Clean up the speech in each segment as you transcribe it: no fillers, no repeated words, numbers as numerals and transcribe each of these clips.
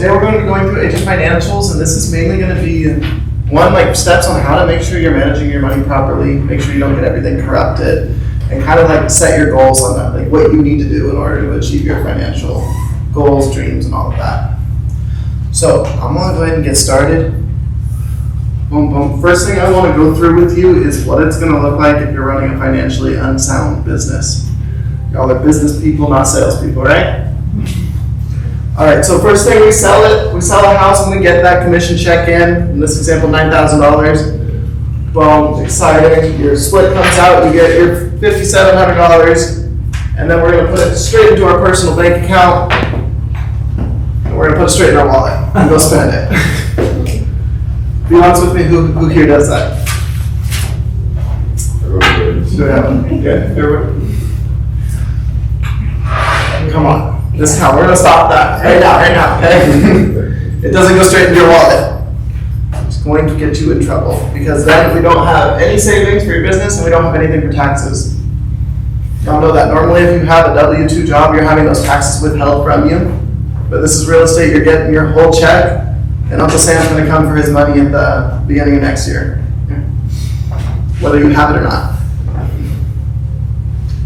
today we're going to be going through agent financials, and this is mainly going to be one, like steps on how to make sure you're managing your money properly, make sure you don't get everything corrupted, and kind of like set your goals on that, like what you need to do in order to achieve your financial goals, dreams, and all of that. So I'm going to go ahead and get started. Boom, boom. First thing I want to go through with you is what it's going to look like if you're running a financially unsound business. Y'all are business people, not salespeople, right? All right, so first thing we sell a house and we get that commission check in this example, $9,000. Boom, exciting. Your split comes out, you get your $5,700, and then we're going to put it straight into our personal bank account, and we're going to put it straight in our wallet and go spend it. Be honest with me, who here does that? Good. Everybody? Come on. This is how we're gonna stop that right now, okay? It doesn't go straight into your wallet. It's going to get you in trouble because then we don't have any savings for your business and we don't have anything for taxes. Y'all know that normally if you have a W-2 job, you're having those taxes withheld from you. But this is real estate, you're getting your whole check, and Uncle Sam's gonna come for his money at the beginning of next year. Whether you have it or not.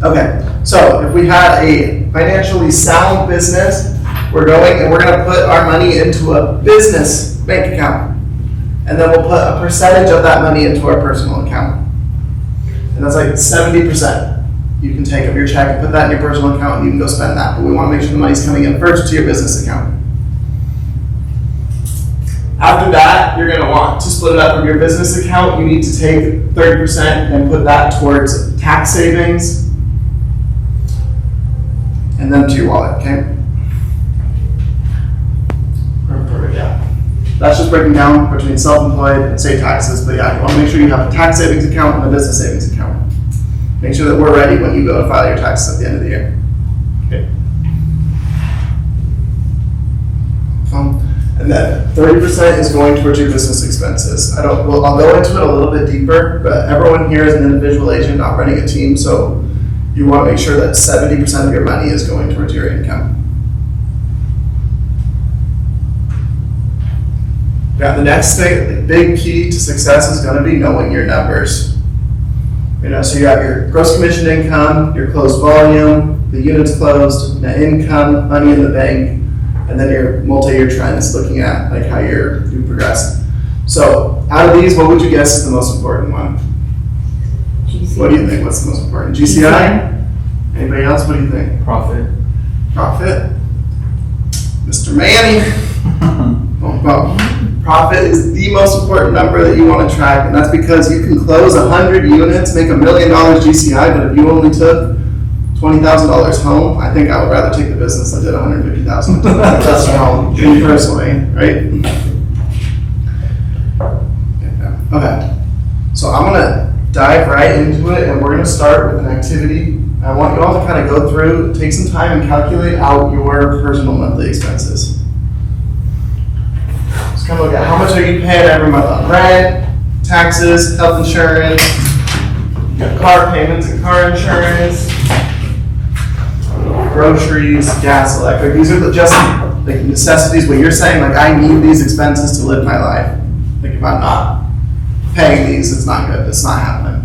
Okay, so if we had a financially sound business, we're going to put our money into a business bank account. And then we'll put a percentage of that money into our personal account. And that's like 70%. You can take of your check and put that in your personal account and you can go spend that. But we want to make sure the money's coming in first to your business account. After that, you're going to want to split it up from your business account. You need to take 30% and put that towards tax savings. And then to your wallet, okay? Perfect, yeah. That's just breaking down between self-employed and state taxes, but yeah, you want to make sure you have a tax savings account and a business savings account. Make sure that we're ready when you go to file your taxes at the end of the year. Okay. And then 30% is going towards your business expenses. I'll go into it a little bit deeper, but everyone here is an individual agent, not running a team, so you want to make sure that 70% of your money is going towards your income. Yeah, the next thing, the big key to success is going to be knowing your numbers. So you have your gross commission income, your closed volume, the units closed, net income, money in the bank, and then your multi-year trends, looking at like how you progress. So out of these, what would you guess is the most important one? GCI. What do you think? What's the most important? GCI? Anybody else? What do you think? Profit. Mr. Manny. Well, profit is the most important number that you want to track, and that's because you can close 100 units, make $1 million GCI, but if you only took $20,000 home, I think I would rather take the business that did $150,000. That's home, me personally, right? Okay, so I'm gonna dive right into it, and we're gonna start with an activity. I want you all to kind of go through, take some time and calculate out your personal monthly expenses. Just kind of look at how much are you paying every month on rent, taxes, health insurance, you got car payments and car insurance, groceries, gas, electric. These are just like necessities where you're saying like I need these expenses to live my life. Like if I'm not paying these, it's not good. It's not happening.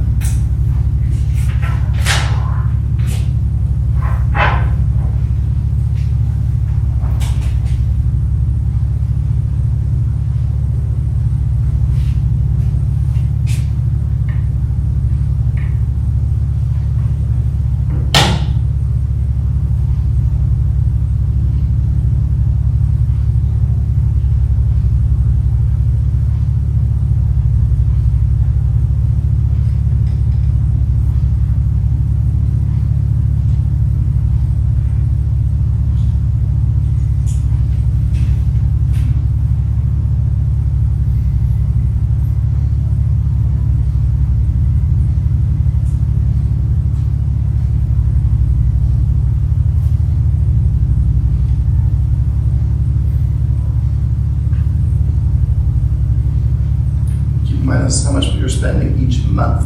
Minus how much you're spending each month.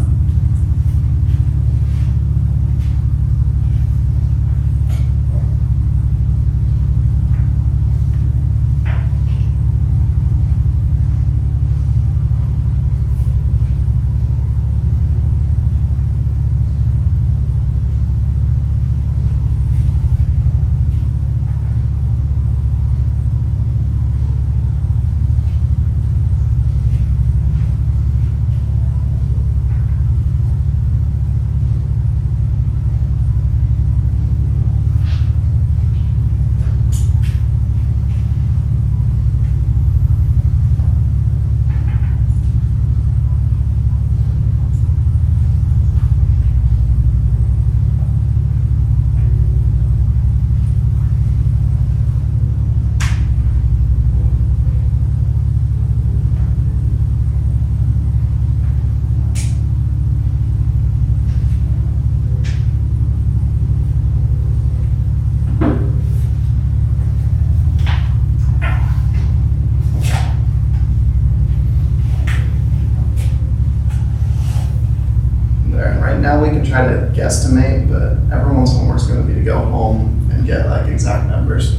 guesstimate, but everyone's homework's gonna be to go home and get like exact numbers.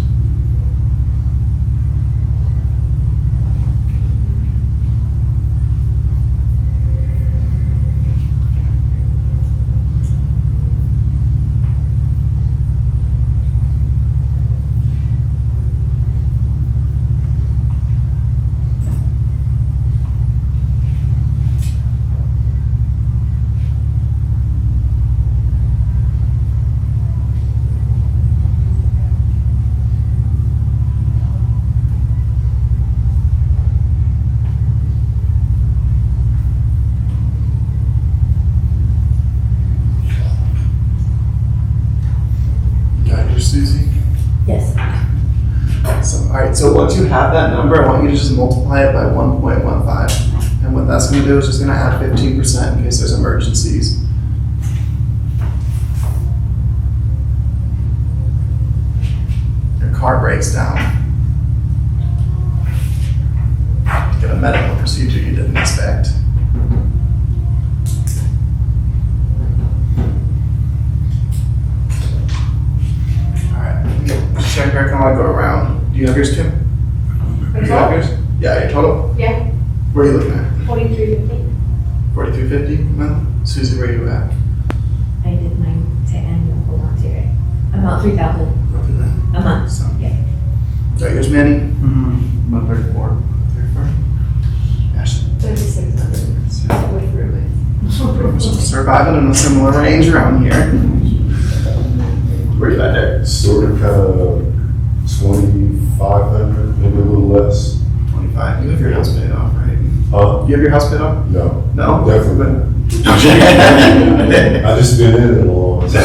Got your Susie? Yes. Awesome. All right, so once you have that number, I want you to just multiply it by 1.15. And what that's gonna do is just gonna add 15% in case there's emergencies. Your car breaks down. Get a medical procedure you didn't expect. All right, check back on, go around. Do you have yours, Kim? Do you have yours? Yeah, your total? Yeah, Where are you looking at? 43.50. 4250 a month? Susie, where are you at? I did mine to annual, hold on to it. About 3,000 Roughly that. a month. So, Yeah. got yours, Manny? Mm-hmm. About 34. 34? Ashley? 3,600 with roommates. Surviving in a similar range around here. Where you at, Derek? Sort of kind of 2,500, maybe a little less. 25. You have your house paid off, right? Huh? You have your house paid off? No. No? Definitely. Okay. I just been in it a long time.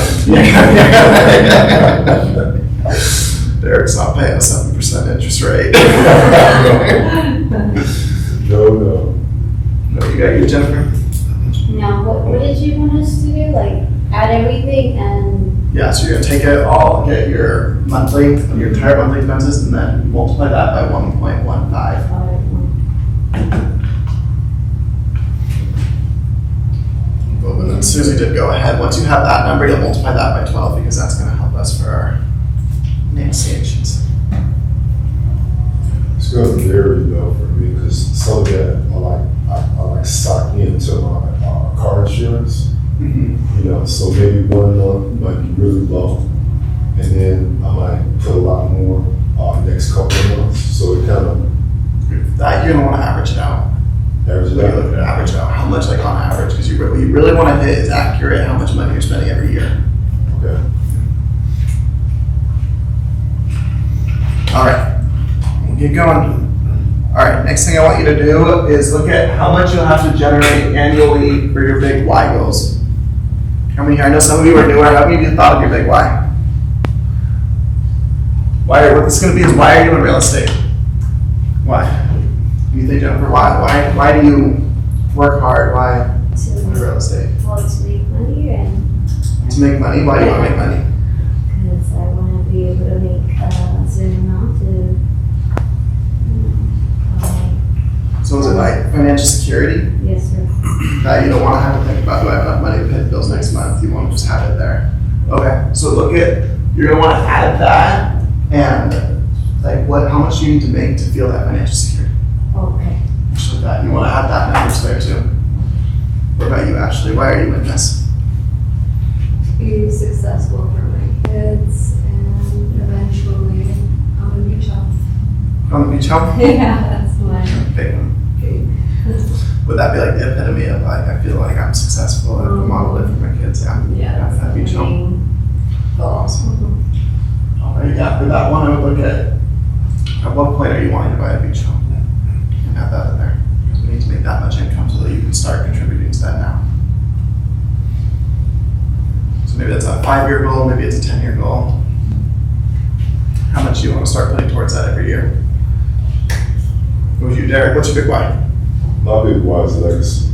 Derek's not paying a 7% interest rate. No. No, you got your Jennifer? Now, what did you want us to do? Like, add everything and, Yeah, so you're gonna take it all, get your monthly, your entire monthly expenses, and then multiply that by 1.15. But then Susie did go ahead. Once you have that number, you'll multiply that by 12 because that's gonna help us for our negotiations. It's gonna vary though for me because some of that I like stock into my car insurance. You know, so maybe 1 month might be really low, and then I might put a lot more next couple of months. So it kind of That you're gonna wanna average it out. averages You're looking out. at average out, how much like on average, because what you really wanna hit is accurate, how much money you're spending every year. Okay. All right, we'll get going. All right, next thing I want you to do is look at how much you'll have to generate annually for your big Y goals. How many, I know some of you are newer, how many of you thought of your big why? What this is gonna be is why are you in real estate? Why? You think, Jennifer, why do you work hard? Why in real estate? to make money and, To make money? Why do you wanna make money? because I want to be able to make a certain amount to, So is it like financial security? yes, sir. That you don't want to have to think about, do I have enough money to pay the bills next month? You want to just have it there. Okay, so look at, you're gonna want to add that and like how much do you need to make to feel that financial security? Okay. Just like that, you want to add that numbers there too. What about you, Ashley? Why are you in this? Be successful for my kids and eventually I'm a beach house. On the beach house? Yeah, that's my Big one. big. Would that be like the epitome of like, I feel like I'm successful, I can model it for my kids, yeah. Yeah, that's That beach the home. main goal. Awesome. All right, after that one, I would look at what point are you wanting to buy a beach home? And have that in there. Because we need to make that much income so that you can start contributing to that now. So maybe that's a 5-year goal, maybe it's a 10-year goal. How much do you want to start putting towards that every year? What would you, Derek? What's your big why? My big wise legacy.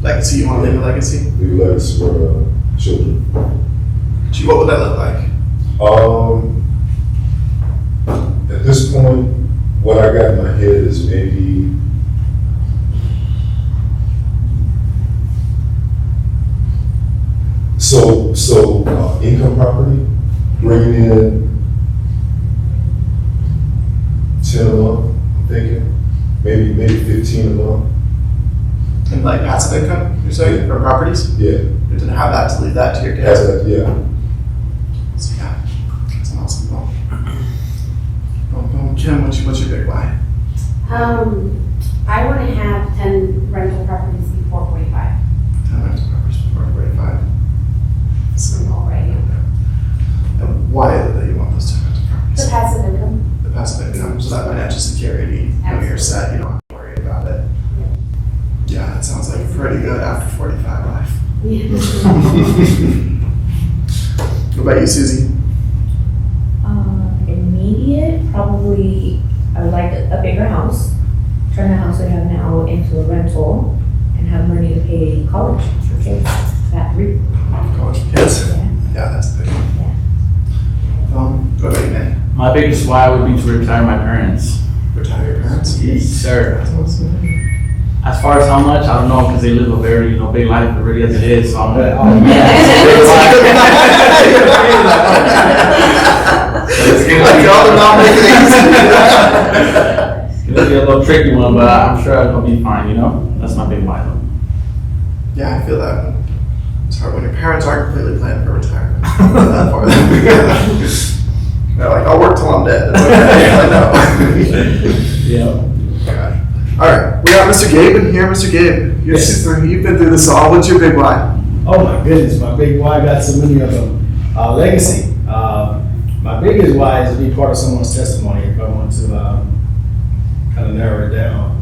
Legacy, you want to leave a legacy? Leave legacy for children. Gee, what would that look like? At this point, what I got in my head is maybe so income property, bringing in 10 a month, I'm thinking, maybe 15 a month. And like passive income, you're saying, from properties? Yeah, You didn't have that to leave that to your kids. that's it, yeah. So yeah, that's an awesome goal. Kim, what's your big why? I want to have 10 rental properties before 45. 10 rental properties before 45. So, Already. and why is it that you want those 10 rental The properties? passive income. The passive income, so that financial security, when you're set, you don't have to worry about it. Yeah, that sounds like pretty good after 45 life. What about you, Susie? Immediate, probably, I would like a bigger house. Turn the house I have now into a rental and have money to pay college for kids. That three. College for kids? Yeah. Yeah, that's the big one. What about you, man? My biggest why would be to retire my parents. Retire your parents? Yes, sir. That's awesome. As far as how much, I don't know, because they live a very, big life already as it is, so I'm gonna. It's Like all the non-things. gonna be a little tricky one, but I'm sure it'll be fine, That's my big why though. Yeah, I feel that. It's hard when your parents aren't completely planning for retirement. Not that far. They're like, I'll work till I'm dead. It's okay. I know. Yeah. God. All right, we got Mr. Gabe in here. Mr. Gabe, Yes. you've been through this all. What's your big why? Oh my goodness, my big why, I got so many of them. Legacy. My biggest why is to be part of someone's testimony if I want to kind of narrow it down.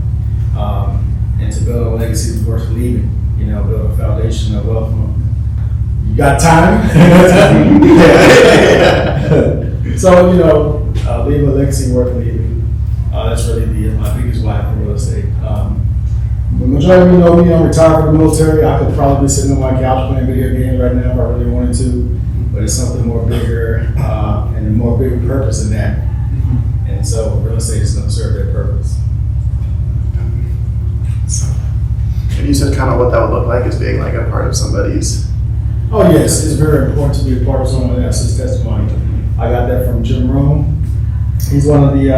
And to build a legacy that's worth leaving, build a foundation of wealth. You got time? So, leave a legacy worth leaving. That's really my biggest why for real estate. The majority of you know me, I'm retired from the military. I could probably be sitting on my couch playing video games right now if I really wanted to, but it's something more bigger and a more bigger purpose than that. And so real estate is going to serve that purpose. And you said kind of what that would look like as being like a part of somebody's. Oh yes, it's very important to be a part of someone else's testimony. I got that from Jim Rome. He's one of the,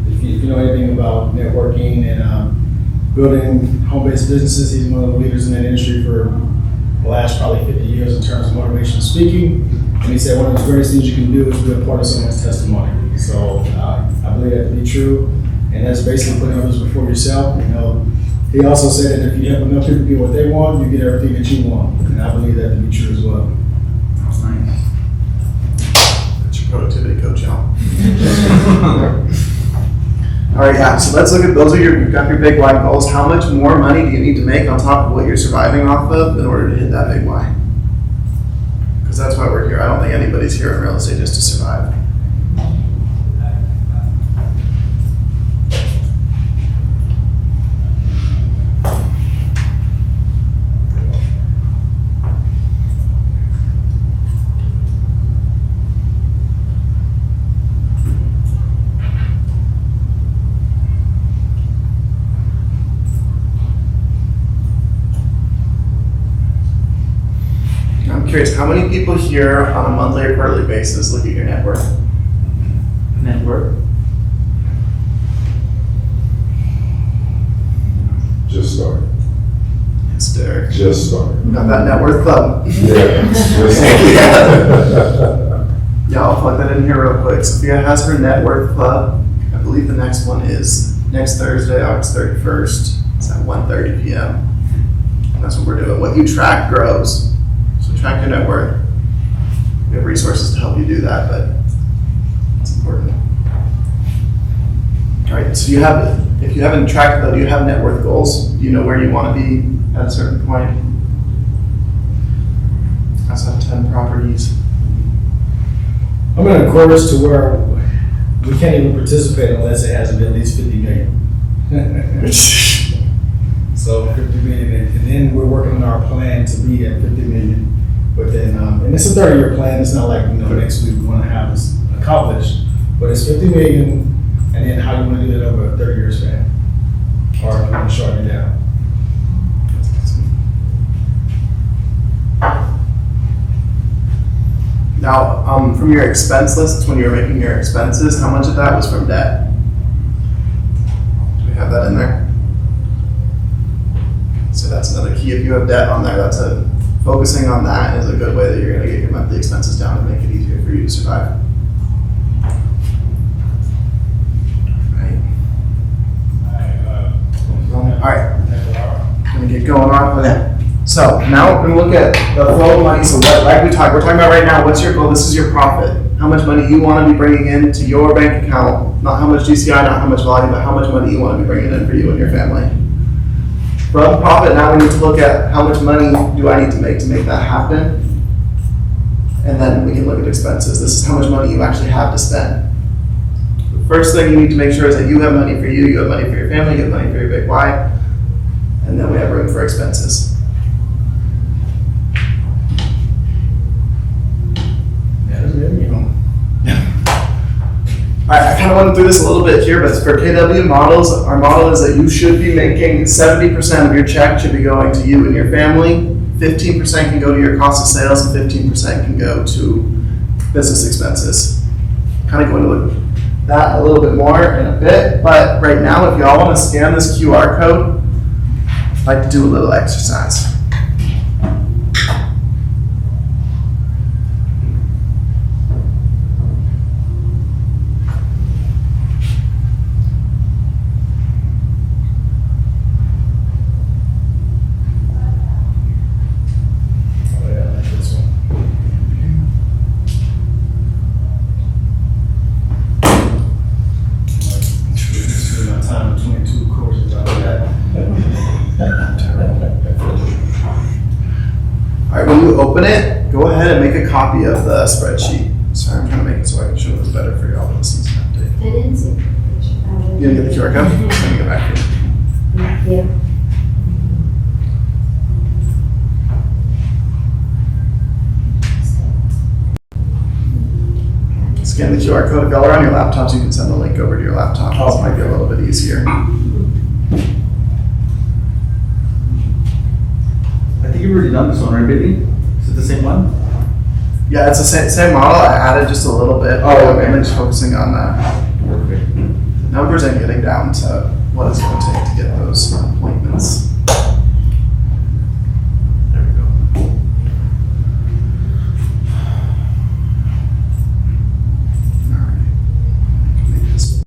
if you know anything about networking and building home-based businesses, he's one of the leaders in that industry for the last probably 50 years in terms of motivational speaking. And he said one of the greatest things you can do is be a part of someone's testimony. So I believe that to be true. And that's basically putting others before yourself. He also said that if you help enough people get what they want, you get everything that you want. And I believe that to be true as well. That's nice. That's your productivity coach, y'all. All right, yeah, so let's look at those. You've got your big why goals. How much more money do you need to make on top of what you're surviving off of in order to hit that big why? Because that's why we're here. I don't think anybody's here in real estate just to survive. I'm curious, how many people here on a monthly or quarterly basis look at your net worth? Network. Just started. Yes, Derek. Just started. Got that net worth club. Yeah. Just Yeah, I'll plug that in here real quick. Sophia has her net worth club. I believe the next one is next Thursday, August 31st. It's at 1:30 p.m. And that's what we're doing. What you track grows. So track your net worth. We have resources to help you do that, but it's important. All right, so if you haven't tracked though, do you have net worth goals? Do you know where you want to be at a certain point? I also have 10 properties. I'm in a course to where we can't even participate unless it has to be at least 50 million. So 50 million, and then we're working on our plan to be at 50 million within, and it's a 30-year plan. It's not like, next week we want to have this accomplished, but it's 50 million, and then how you want to do that over a 30-year span, or if you want to shorten it down. from your expense lists when you were making your expenses, how much of that was from debt? Do we have that in there? So that's another key. If you have debt on there, focusing on that is a good way that you're gonna get your monthly expenses down and make it easier for you to survive. Right. Alright, gonna get going on with it. So now we're gonna look at the flow of money. So what, like we're talking about right now, what's your goal? This is your profit. How much money you wanna be bringing in to your bank account, not how much GCI, not how much volume, but how much money you wanna be bringing in for you and your family. From profit, now we need to look at how much money do I need to make that happen? And then we can look at expenses. This is how much money you actually have to spend. The first thing you need to make sure is that you have money for you have money for your family, you have money for your big why, and then we have room for expenses. Alright, I kind of went through this a little bit here, but for KW models, our model is that you should be making 70% of your check should be going to you and your family, 15% can go to your cost of sales, and 15% can go to business expenses. Kind of going to look at that a little bit more in a bit, but right now, if y'all want to scan this QR code, I'd like to do a little exercise. Alright, when you open it, go ahead and make a copy of the spreadsheet. Sorry, I'm trying to make it so I can show this better for y'all when this is an update. I didn't see. You didn't get the QR code? Let me go back here. Yeah. Scan the QR code. If y'all are on your laptops, you can send the link over to your laptop. This might be a little bit easier. I think you've already done this one, right, baby? Is it the same one? Yeah, it's the same model. I added just a little bit. Oh, okay. Mainly just focusing on numbers and getting down to what it's going to take to get those appointments. There we go. Alright. Make this.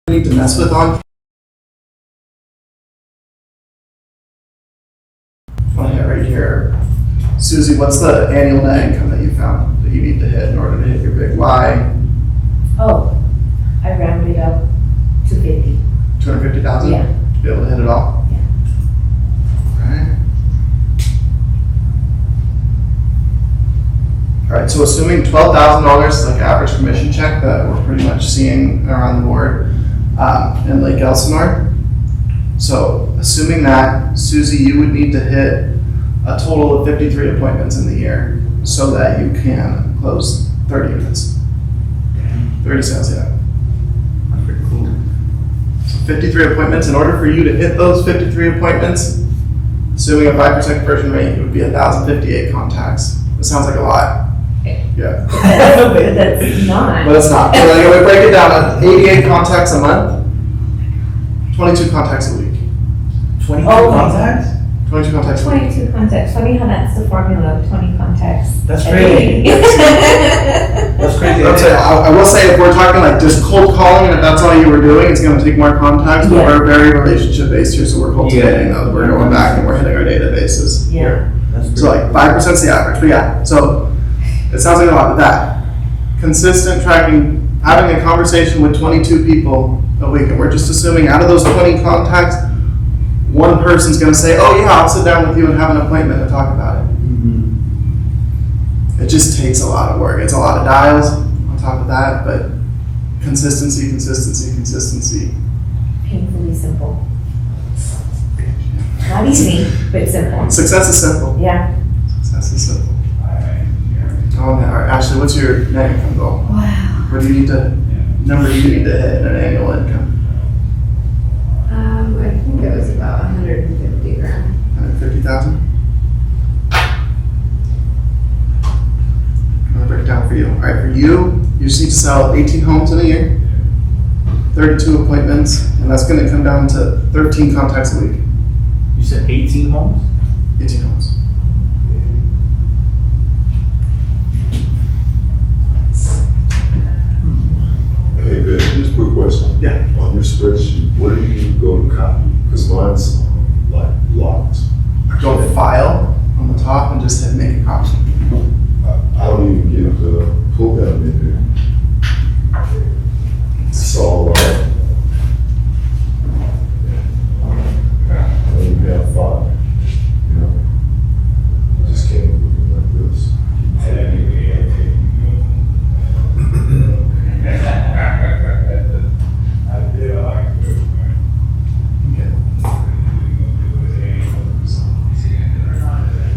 Need to mess with on. I'll hit right here. Susie, what's the annual net income that you found that you need to hit in order to hit your big Y? Oh, I rounded up to 50. 250,000? Yeah. To be able to hit it all? Yeah. Okay. Alright, so assuming $12,000 is like average commission check that we're pretty much seeing around the board in Lake Elsinore. So assuming that, Susie, you would need to hit a total of 53 appointments in the year so that you can close 30 units. 30 sales, yeah. That's pretty cool. So 53 appointments. In order for you to hit those 53 appointments, assuming a 5% conversion rate, it would be 1,058 contacts. It sounds like a lot. Yeah. That's not. But it's not. So like, we break it down, 88 contacts a month, 22 contacts a week. 22 Oh. contacts? 22 contacts a week. 22 contacts. Funny how that's the formula of 20 contacts. That's a crazy. day. That's crazy. I'm saying, I will say if we're talking like just cold calling and if that's all you were doing, it's gonna take more contacts, but Yeah. we're very relationship based here, so we're cultivating Yeah. those, we're going back and we're hitting our databases Yeah. here. That's So like 5%'s the average, but yeah, so it sounds like a lot, but that, consistent tracking, having a conversation with 22 people a week, and we're just assuming out of those 20 contacts, one person's gonna say, oh yeah, I'll sit down with you and have an appointment to talk about it. Mhm. It just takes a lot of work. It's a lot of dials on top of that, but consistency, consistency, consistency. Painfully simple. Not easy, but simple. Success is simple. Yeah. Success is simple. Oh, man. All right, Ashley, what's your net income goal? Wow. What do you need to, number do you need to hit in an annual income? I think it was about 150 grand. 150,000? I'll break it down for you. All right, for you just need to sell 18 homes in a year, 32 appointments, and that's gonna come down to 13 contacts a week. You said 18 homes? 18 homes. Hey, Ben, just a quick question. Yeah. On your spreadsheet, what do you go to copy? Because mine's like locked. Go to file on the top and just hit make a copy. I don't even get the pull down in there. It's all I don't even have five, you know? I just can't look at it like this.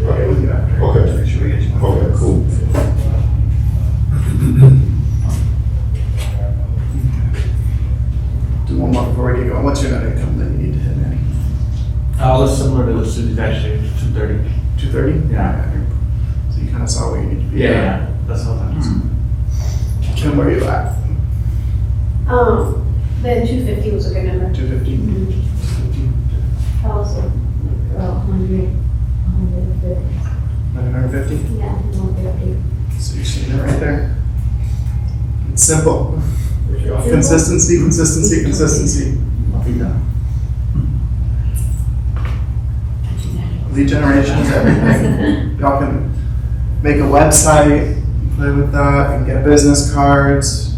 Okay, we'll do that. Okay. Make sure we get you. Okay, cool. Do one more before we get going. What's your net income that you need to hit, Manny? It's similar to the city's actually, 230. 230? Yeah. So you kind of saw where you need to be. Yeah, that's all that is. Kim, where are you at? The 250 was a good number. 250? Also, about 100, 150. 950? Yeah, 150. So you're seeing it right there. It's simple. Consistency, consistency, consistency. Lead generation is everything. Y'all can make a website, play with that, and get business cards.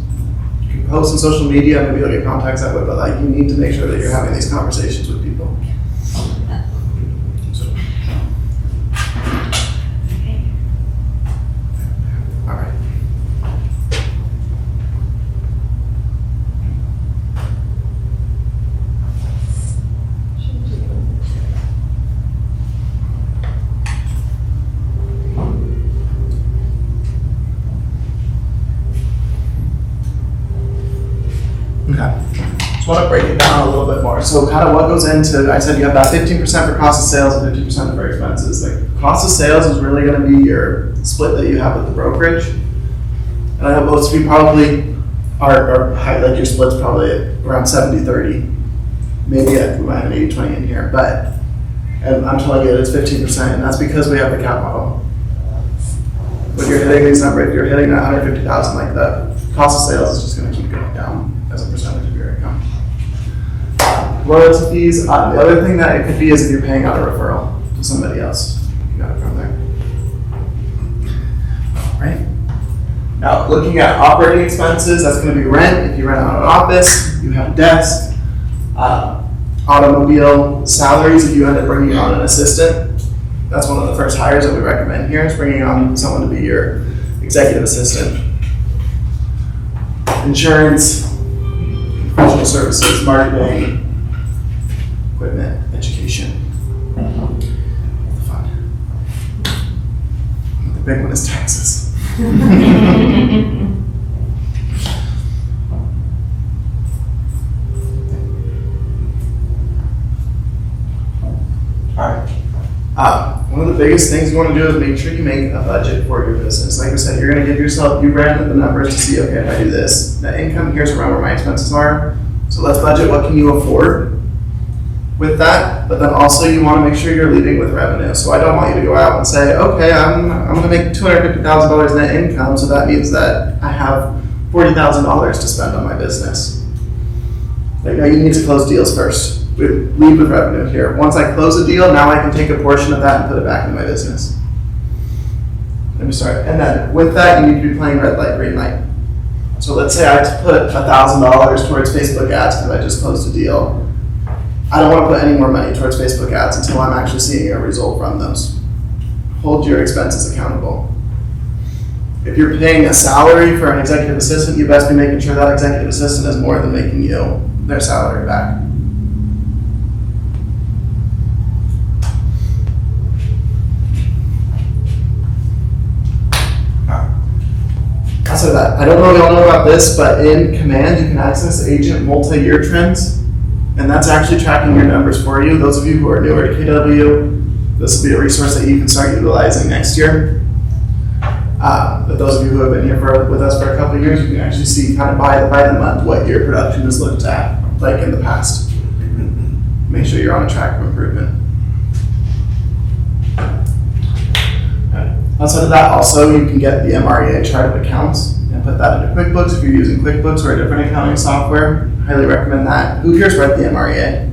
You can post on social media, maybe you'll get contacts that way, but like you need to make sure that you're having these conversations with people. So. All right. Okay. Just want to break it down a little bit more. So kind of what goes into, I said you have about 15% for cost of sales and 50% for expenses. Like cost of sales is really going to be your split that you have with the brokerage. And I know most of you probably are high, like your split's probably at around 70-30. Maybe we might have an 80-20 in here, but, and I'm telling you it's 15%, and that's because we have the cap model. When you're hitting these numbers, if you're hitting that 150,000, like the cost of sales is just going to keep going down as a percentage of your income. Royalty fees, the other thing that it could be is if you're paying out a referral to somebody else. You got it from there. All right. Now, looking at operating expenses, that's going to be rent. If you rent out an office, you have a desk, automobile, salaries. If you end up bringing on an assistant, that's one of the first hires that we recommend here is bringing on someone to be your executive assistant. Insurance, professional services, marketing, equipment, education. Fun. The big one is taxes. Alright. One of the biggest things you want to do is make sure you make a budget for your business. Like I said, you're going to give yourself, you ran the numbers to see, okay, if I do this, the income, here's around where my expenses are. So let's budget what can you afford. with that, but then also you want to make sure you're leading with revenue. So I don't want you to go out and say, okay, I'm going to make $250,000 net income, so that means that I have $40,000 to spend on my business. Like, no, you need to close deals first. We lead with revenue here. Once I close a deal, now I can take a portion of that and put it back into my business. Let me start. And then with that, you need to be playing red light, green light. So let's say I put $1,000 towards Facebook ads because I just closed a deal. I don't want to put any more money towards Facebook ads until I'm actually seeing a result from those. Hold your expenses accountable. If you're paying a salary for an executive assistant, you best be making sure that executive assistant is more than making you their salary back. Outside of that, I don't know if y'all know about this, but in Command you can access agent multi-year trends, and that's actually tracking your numbers for you. Those of you who are newer to KW, this will be a resource that you can start utilizing next year. But those of you who have been here with us for a couple of years, you can actually see kind of by the month what your production has looked at like in the past. Make sure you're on a track of improvement. Outside of that, also, you can get the MREA chart of accounts and put that into QuickBooks if you're using QuickBooks or a different accounting software. Highly recommend that. Who here's read the MREA?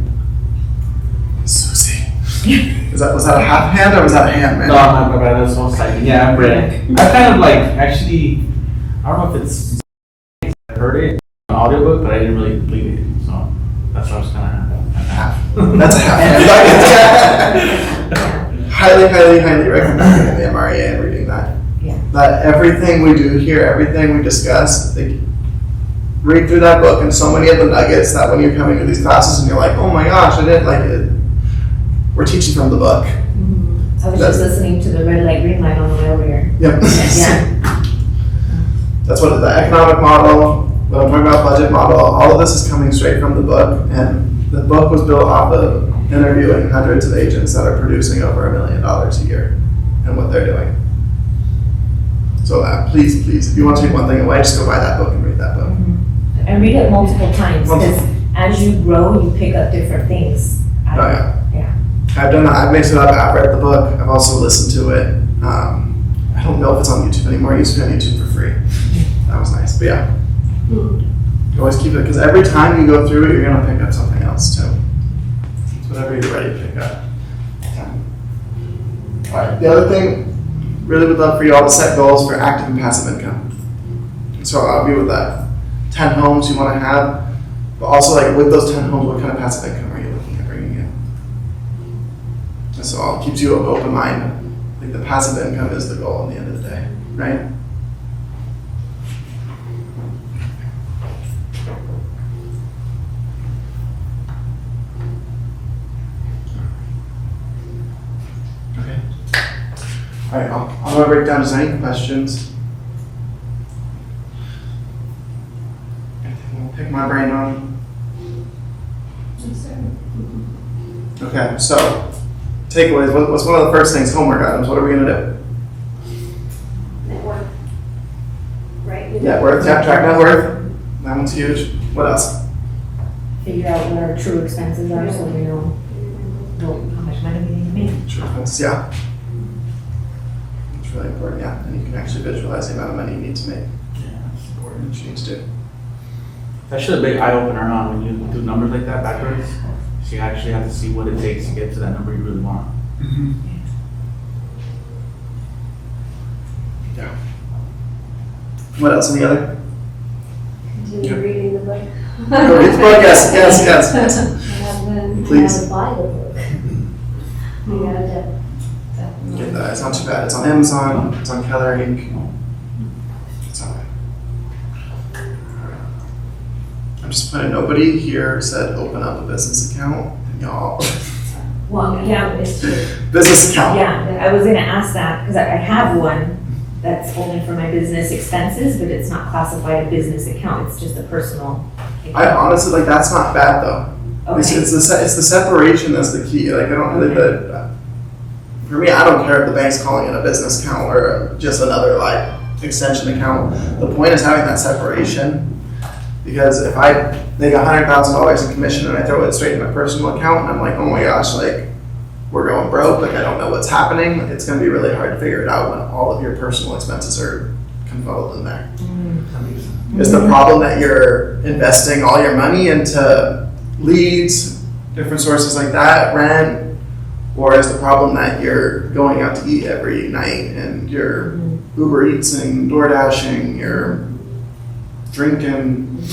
Susie. Was that a half hand or was that a hand, man? No, my bad, that's one side. Yeah, I've read it. I kind of like, actually, I don't know if it's, I heard it on audiobook, but I didn't really believe it, so that's why I was kind of half. That's a half hand. Highly recommend the MREA and reading that. Yeah. That everything we do here, everything we discuss, like, read through that book and so many of the nuggets that when you're coming to these classes and you're like, oh my gosh, I didn't like it. We're teaching from the book. I was just listening to the red light, green light on the way over here. Yep. Yeah. That's what the economic model, what I'm talking about, budget model, all of this is coming straight from the book. And the book was built off of interviewing hundreds of agents that are producing over $1 million a year and what they're doing. So please, if you want to take one thing away, just go buy that book and read that book. And read it multiple times, because as you grow, you pick up different things. Oh yeah. Yeah. I've done that. I've mixed it up. I've read the book. I've also listened to it. I don't know if it's on YouTube anymore. It used to be on YouTube for free. That was nice. But yeah, you always keep it, because every time you go through it, you're gonna pick up something else too. It's whatever you're ready to pick up. All right. The other thing, really would love for you all to set goals for active and passive income. So I'll be with that. 10 homes you want to have, but also like with those 10 homes, what kind of passive income are you looking at bringing in? And so I'll keep you open mind. Like the passive income is the goal at the end of the day, right? Okay. All right, I'm gonna break down just any questions. Anything we'll pick my brain on? Okay, so takeaways. What's one of the first things? Homework items. What are we gonna Network. Right? do? Net worth. Yeah, track net worth. That one's huge. What else? Figure out what our true expenses are, so we know how much money we need to make. Sure. Yeah. It's really important. Yeah, and you can actually visualize the amount of money you need to make. Yeah, that's important. Which you need to do. That's just a big eye opener on when you do numbers like that backwards. So you actually have to see what it takes to get to that number you really want. Yeah. What else? Any other? Continue reading the book. Oh, read the book. Yes. Please. Have to buy the book. You gotta Get that. It's not too bad. It's on Amazon. It's on Keller Inc. It's all right. I'm just putting. Nobody here said open up a business account, and y'all. Well, yeah, it's true. Business account. Yeah, I was gonna ask that, because I have one that's only for my business expenses, but it's not classified a business account, it's just a personal account. I honestly like that's not bad though. It's Okay, the separation that's the key. Like I don't really for me, I don't care if the bank's calling it a business account or just another like extension account. The point is having that separation. Because if I make $100,000 in commission and I throw it straight in my personal account, and I'm like, oh my gosh, like, we're going broke, like, I don't know what's happening, like, it's gonna be really hard to figure it out when all of your personal expenses are convolved in there. Is the problem that you're investing all your money into leads, different sources like that, rent? Or is the problem that you're going out to eat every night and you're Uber Eatsing, Door Dashing, you're drinking,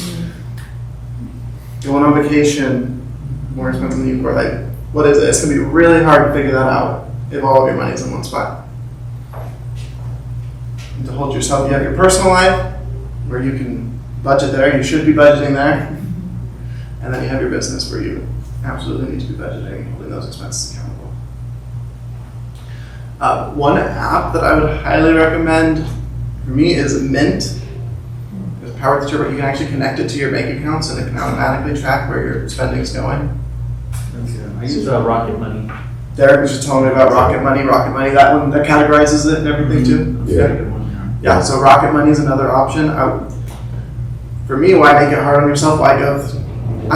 going on vacation, more expensive than you were? Like, what is it? It's gonna be really hard to figure that out if all of your money's in one spot. And to hold yourself, you have your personal life where you can budget there, you should be budgeting there. And then you have your business where you absolutely need to be budgeting and holding those expenses accountable. One app that I would highly recommend for me is Mint. There's power to it. You can actually connect it to your bank accounts and it can automatically track where your spending is going. I use Rocket Money. Derek was just telling me about Rocket Money, that one that categorizes it and everything too. That's a good one, yeah. Yeah, so Rocket Money is another option. For me, why make it hard on yourself? I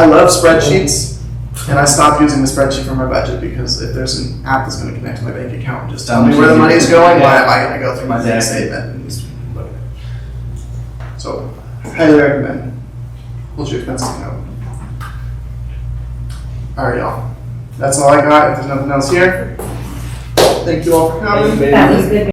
love spreadsheets, and I stopped using the spreadsheet for my budget because if there's an app that's going to connect to my bank account and just tell me where the money's going, why am I going to go through my bank statement and just look at it? So, highly recommend. Hold your expenses accountable. All right, y'all. That's all I got. If there's nothing else here, thank you all for coming. That was good.